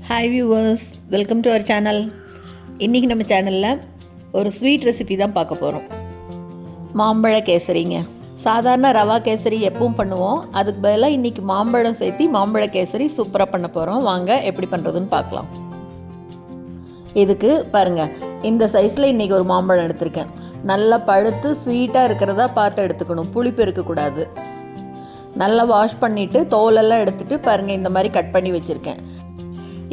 Hi viewers, welcome to our channel. இன்றைக்கி நம்ம சேனலில் ஒரு ஸ்வீட் ரெசிபி தான் பார்க்க போகிறோம். மாம்பழ கேசரிங்க. சாதாரண ரவா கேசரி எப்பவும் பண்ணுவோம், அதுக்கு பதிலாக இன்றைக்கி மாம்பழம் சேர்த்து மாம்பழ கேசரி சூப்பராக பண்ண போகிறோம். வாங்க எப்படி பண்ணுறதுன்னு பார்க்கலாம். இதுக்கு பாருங்கள், இந்த சைஸில் இன்றைக்கி ஒரு மாம்பழம் எடுத்திருக்கேன். நல்லா பழுத்து ஸ்வீட்டாக இருக்கிறதா பார்த்து எடுத்துக்கணும், புளிப்பு இருக்கக்கூடாது. நல்லா வாஷ் பண்ணிவிட்டு தோலெல்லாம் எடுத்துகிட்டு பாருங்கள், இந்த மாதிரி கட் பண்ணி வச்சுருக்கேன்.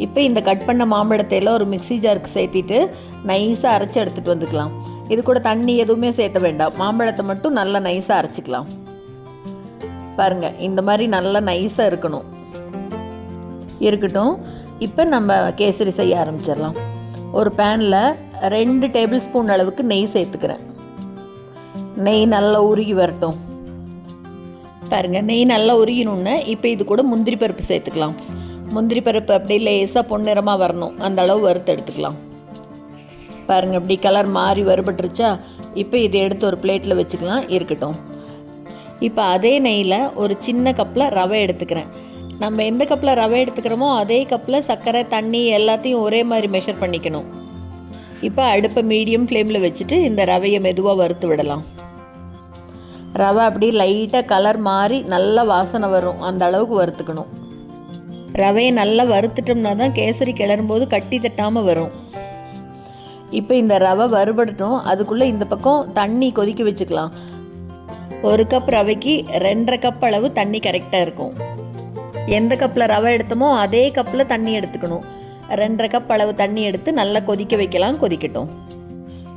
இப்போ இந்த கட் பண்ண மாம்பழத்தையெல்லாம் ஒரு மிக்ஸி ஜாருக்கு சேர்த்திட்டு நைஸாக அரைச்சி எடுத்துகிட்டு வந்துக்கலாம். இது கூட தண்ணி எதுவுமே சேர்த்த வேண்டாம், மாம்பழத்தை மட்டும் நல்லா நைஸாக அரைச்சிக்கலாம். பாருங்கள், இந்த மாதிரி நல்லா நைஸாக இருக்கட்டும். இப்போ நம்ம கேசரி செய்ய ஆரம்பிச்சிடலாம். ஒரு பேனில் 2 டேபிள் ஸ்பூன் அளவுக்கு நெய் சேர்த்துக்கிறேன். நெய் நல்லா உருகி வரட்டும். பாருங்கள், நெய் நல்லா உருகினோன்னு இப்போ இது கூட முந்திரி பருப்பு சேர்த்துக்கலாம். முந்திரி பருப்பு அப்படி லேசாக பொன்னிறமாக வரணும், அந்த அளவு வறுத்து எடுத்துக்கலாம். பாருங்கள், இப்படி கலர் மாறி வறுபட்டுருச்சா? இப்போ இதை எடுத்து ஒரு பிளேட்டில் வச்சுக்கலாம், இருக்கட்டும். இப்போ அதே நெய்யில் ஒரு சின்ன கப்பில் ரவை எடுத்துக்கிறேன். நம்ம எந்த கப்பில் ரவை எடுத்துக்கிறோமோ அதே கப்பில் சர்க்கரை, தண்ணி எல்லாத்தையும் ஒரே மாதிரி மெஷர் பண்ணிக்கணும். இப்போ அடுப்பை மீடியம் ஃப்ளேமில் வச்சுட்டு இந்த ரவையை மெதுவாக வறுத்து விடலாம். ரவை அப்படி லைட்டாக கலர் மாறி நல்ல வாசனை வரும், அந்த அளவுக்கு வறுத்துக்கணும். ரவையை நல்லா வறுத்துட்டோம்னா தான் கேசரி கிளறும்போது கட்டி தட்டாமல் வரும். இப்போ இந்த ரவை வறுபடட்டும், அதுக்குள்ளே இந்த பக்கம் தண்ணி கொதிக்க வச்சுக்கலாம். 1 கப் ரவைக்கு 2.5 கப் அளவு தண்ணி கரெக்டாக இருக்கும். எந்த கப்பில் ரவை எடுத்தோமோ அதே கப்பில் தண்ணி எடுத்துக்கணும். 2.5 கப் அளவு தண்ணி எடுத்து நல்லா கொதிக்க வைக்கலாம், கொதிக்கட்டும்.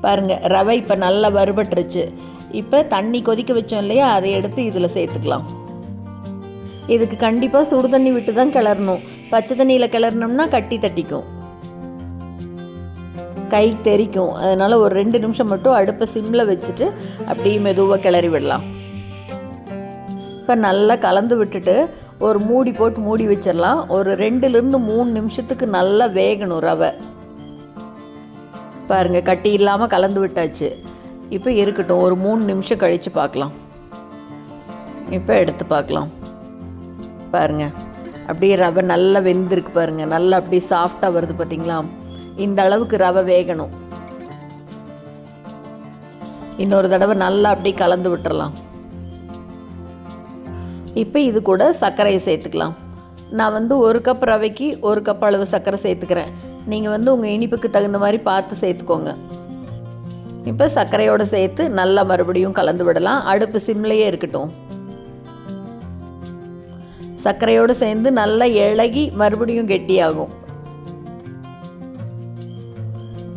பாருங்கள், ரவை இப்போ நல்லா வறுபட்டுருச்சு. இப்போ தண்ணி கொதிக்க வச்சோம் இல்லையா, அதை எடுத்து இதில் சேர்த்துக்கலாம். இதுக்கு கண்டிப்பாக சுடு தண்ணி விட்டு தான் கிளறணும். பச்சை தண்ணியில் கிளறினோம்னா கட்டி தட்டிக்கும், கை தெரிக்கும். அதனால் ஒரு 2 நிமிஷம் மட்டும் அடுப்பை சிம்மில் வச்சுட்டு அப்படியே மெதுவாக கிளறி விடலாம். இப்போ நல்லா கலந்து விட்டுட்டு ஒரு மூடி போட்டு மூடி வச்சிடலாம். ஒரு 2லேருந்து 3 நிமிஷத்துக்கு நல்லா வேகணும் ரவை. பாருங்கள், கட்டி இல்லாமல் கலந்து விட்டாச்சு. இப்போ இருக்கட்டும், ஒரு 3 நிமிஷம் கழித்து பார்க்கலாம். இப்போ எடுத்து பார்க்கலாம். பாருங்கள், அப்படியே ரவை நல்லா வெந்திருக்கு. பாருங்கள், நல்லா அப்படியே சாஃப்டாக வருது பார்த்தீங்களா? இந்த அளவுக்கு ரவை வேகணும். இன்னொரு தடவை நல்லா அப்படியே கலந்து விட்டுறலாம். இப்போ இது கூட சர்க்கரையை சேர்த்துக்கலாம். நான் 1 கப் ரவைக்கு 1 கப் அளவு சர்க்கரை சேர்த்துக்கிறேன். நீங்கள் உங்கள் இனிப்புக்கு தகுந்த மாதிரி பார்த்து சேர்த்துக்கோங்க. இப்போ சர்க்கரையோடு சேர்த்து நல்லா மறுபடியும் கலந்து விடலாம். அடுப்பு சிம்லேயே இருக்கட்டும். சர்க்கரையோடு சேர்ந்து நல்லா இளகி மறுபடியும் கெட்டியாகும்.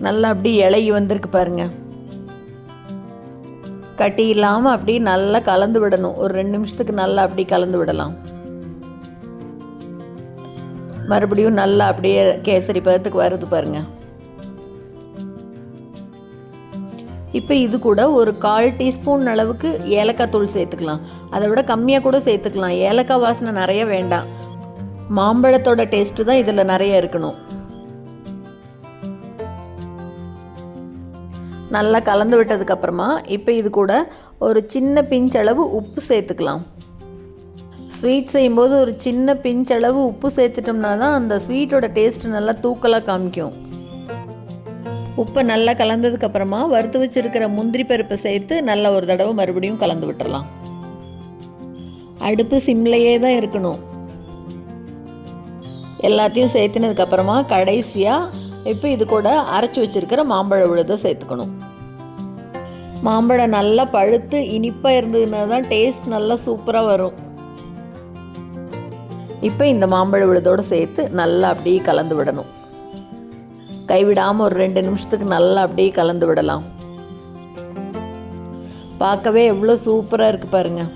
நல்லா அப்படி இளகி வந்திருக்கு பாருங்க. கட்டி இல்லாமல் அப்படி நல்லா கலந்து விடணும். ஒரு 2 நிமிஷத்துக்கு நல்லா அப்படி கலந்து விடலாம். மறுபடியும் நல்லா அப்படியே கேசரி பதத்துக்கு வருது பாருங்க. இப்போ இது கூட ஒரு 1/4 டீஸ்பூன் அளவுக்கு ஏலக்காய் தூள் சேர்த்துக்கலாம். அதை விட கம்மியாக கூட சேர்த்துக்கலாம். ஏலக்காய் வாசனை நிறைய வேண்டாம், மாம்பழத்தோட டேஸ்ட்டு தான் இதில் நிறைய இருக்கணும். நல்லா கலந்து விட்டதுக்கப்புறமா இப்போ இது கூட ஒரு சின்ன பிஞ்ச் அளவு உப்பு சேர்த்துக்கலாம். ஸ்வீட் செய்யும்போது ஒரு சின்ன பிஞ்ச் அளவு உப்பு சேர்த்துட்டோம்னா தான் அந்த ஸ்வீட்டோட டேஸ்ட்டு நல்லா தூக்கலாக காமிக்கும். உப்பை நல்லா கலந்ததுக்கப்புறமா வறுத்து வச்சுருக்கிற முந்திரி பருப்பை சேர்த்து நல்லா ஒரு தடவை மறுபடியும் கலந்து விட்டுறலாம். அடுப்பு சிம்லையே தான் இருக்கணும். எல்லாத்தையும் சேர்த்துனதுக்கப்புறமா கடைசியாக இப்போ இது கூட அரைச்சி வச்சுருக்கிற மாம்பழ விழுதை சேர்த்துக்கணும். மாம்பழம் நல்லா பழுத்து இனிப்பாக இருந்ததுன்னா தான் டேஸ்ட் நல்லா சூப்பராக வரும். இப்போ இந்த மாம்பழ விழுதோடு சேர்த்து நல்லா அப்படியே கலந்து விடணும். கைவிடாமல் ஒரு 2 நிமிஷத்துக்கு நல்லா அப்படியே கலந்து விடலாம். பார்க்கவே எவ்வளோ சூப்பராக இருக்குது பாருங்கள்.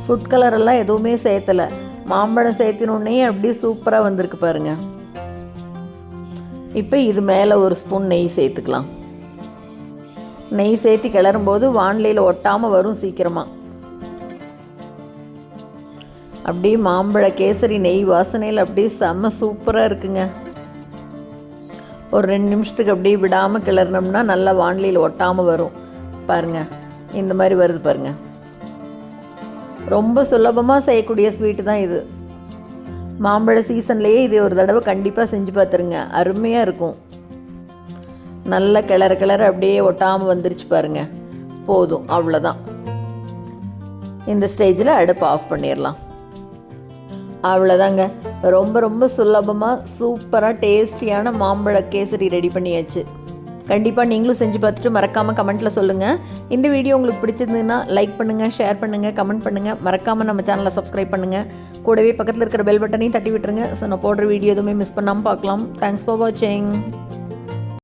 ஃபுட் கலரெல்லாம் எதுவுமே சேர்த்தலை, மாம்பழம் சேர்த்தினோடனே அப்படியே சூப்பராக வந்திருக்கு பாருங்கள். இப்போ இது மேலே ஒரு ஸ்பூன் நெய் சேர்த்துக்கலாம். நெய் சேர்த்து கிளறும்போது வானிலையில் ஒட்டாமல் வரும் சீக்கிரமாக. அப்படியே மாம்பழ கேசரி நெய் வாசனையில் அப்படியே செம்ம சூப்பராக இருக்குங்க. ஒரு 2 நிமிஷத்துக்கு அப்படியே விடாமல் கிளறினோம்னா நல்லா வானிலையில் ஒட்டாமல் வரும். பாருங்கள், இந்த மாதிரி வருது பாருங்கள். ரொம்ப சுலபமாக செய்யக்கூடிய ஸ்வீட்டு தான் இது. மாம்பழ சீசன்லேயே இது ஒரு தடவை கண்டிப்பாக செஞ்சு பார்த்துருங்க, அருமையாக இருக்கும். நல்ல கிளற அப்படியே ஒட்டாமல் வந்துருச்சு பாருங்கள். போதும், அவ்வளோதான். இந்த ஸ்டேஜில் அடுப்பு ஆஃப் பண்ணிடலாம். அவ்வளோதாங்க, ரொம்ப ரொம்ப சுலபமாக சூப்பராக டேஸ்டியான மாம்பழ கேசரி ரெடி பண்ணியாச்சு. கண்டிப்பாக நீங்களும் செஞ்சு பார்த்துட்டு மறக்காமல் கமெண்ட்டில் சொல்லுங்கள். இந்த வீடியோ உங்களுக்கு பிடிச்சிருந்ததுன்னா லைக் பண்ணுங்கள், ஷேர் பண்ணுங்கள், கமெண்ட் பண்ணுங்கள். மறக்காமல் நம்ம சேனலை சப்ஸ்கிரைப் பண்ணுங்கள். கூடவே பக்கத்தில் இருக்கிற பெல் பட்டனையும் தட்டி விட்டுருங்க. ஸோ நான் போடுற வீடியோ எதுவுமே மிஸ் பண்ணாமல் பார்க்கலாம். தேங்க்ஸ் ஃபார் வாட்சிங்.